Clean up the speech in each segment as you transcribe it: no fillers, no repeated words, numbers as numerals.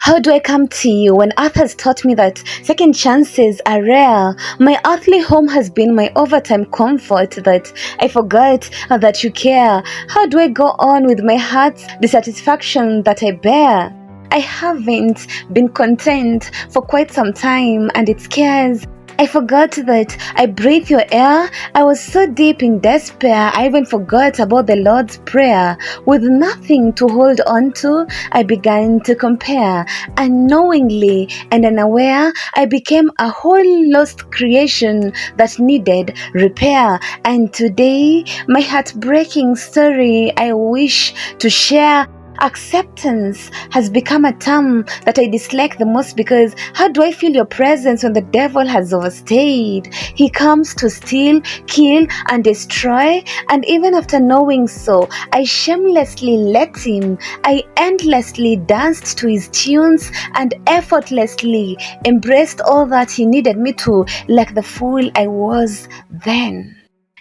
How do I come to you when earth has taught me that second chances are rare? My earthly home has been my overtime comfort, that I forgot that you care. How do I go on with my heart's dissatisfaction that I bear? I haven't been content for quite some time, and it scares. I forgot that I breathe your air. I was so deep in despair, I even forgot about the Lord's Prayer. With nothing to hold on to, I began to compare. Unknowingly and unaware, I became a whole lost creation that needed repair. And today, my heartbreaking story I wish to share. Acceptance has become a term that I dislike the most, because how do I feel your presence when the devil has overstayed? He comes to steal, kill, and destroy, and even after knowing so, I shamelessly let him. I endlessly danced to his tunes and effortlessly embraced all that he needed me to, like the fool I was then.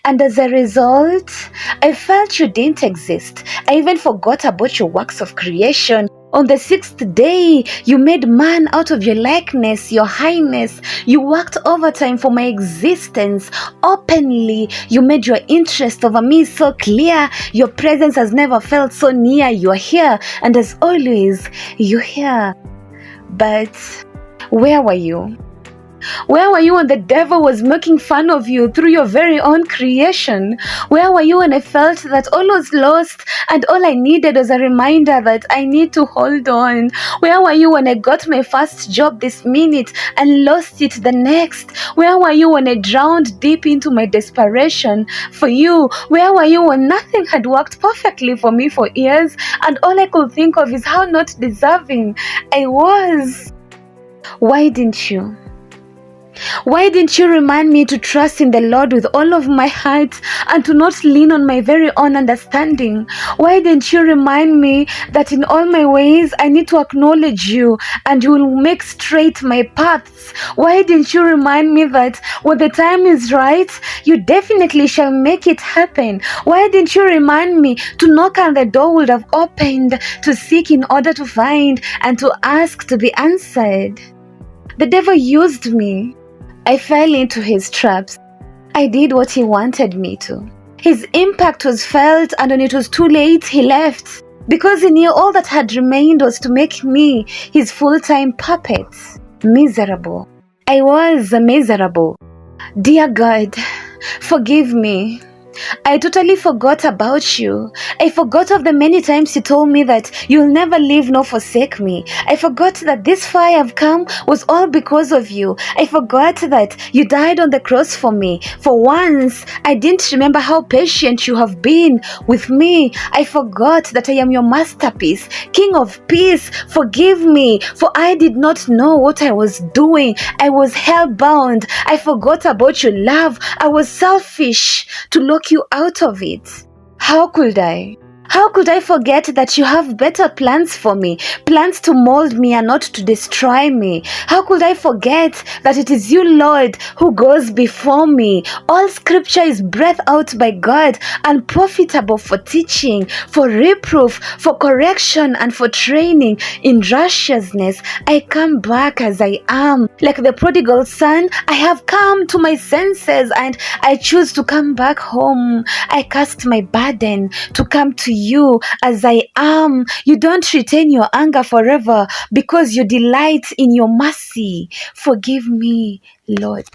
And as a result, I felt you didn't exist. I even forgot about your works of creation. On the sixth day, you made man out of your likeness, your highness. You worked overtime for my existence. Openly, you made your interest over me so clear. Your presence has never felt so near. You're here, and as always, you're here. But where were you? Where were you when the devil was making fun of you through your very own creation? Where were you when I felt that all was lost and all I needed was a reminder that I need to hold on? Where were you when I got my first job this minute and lost it the next? Where were you when I drowned deep into my desperation for you? Where were you when nothing had worked perfectly for me for years and all I could think of is how not deserving I was? Why didn't you? Why didn't you remind me to trust in the Lord with all of my heart and to not lean on my very own understanding? Why didn't you remind me that in all my ways I need to acknowledge you and you will make straight my paths? Why didn't you remind me that when the time is right, you definitely shall make it happen? Why didn't you remind me to knock and the door would have opened, to seek in order to find, and to ask to be answered? The devil used me. I fell into his traps. I did what he wanted me to. His impact was felt, and when it was too late, he left. Because he knew all that had remained was to make me his full-time puppet. Miserable. I was miserable. Dear God, forgive me. I totally forgot about you. I forgot of the many times you told me that you'll never leave nor forsake me. I forgot that this far I have come was all because of you. I forgot that you died on the cross for me. For once, I didn't remember how patient you have been with me. I forgot that I am your masterpiece. King of peace, forgive me, for I did not know what I was doing. I was hell-bound. I forgot about your love. I was selfish to lock you out of it. How could I? How could I forget that you have better plans for me, plans to mold me and not to destroy me? How could I forget that it is you, Lord, who goes before me? All scripture is breathed out by God and profitable for teaching, for reproof, for correction, and for training in righteousness. I come back as I am. Like the prodigal son, I have come to my senses and I choose to come back home. I cast my burden to come to you as I am. You don't retain your anger forever because you delight in your mercy. Forgive me, Lord.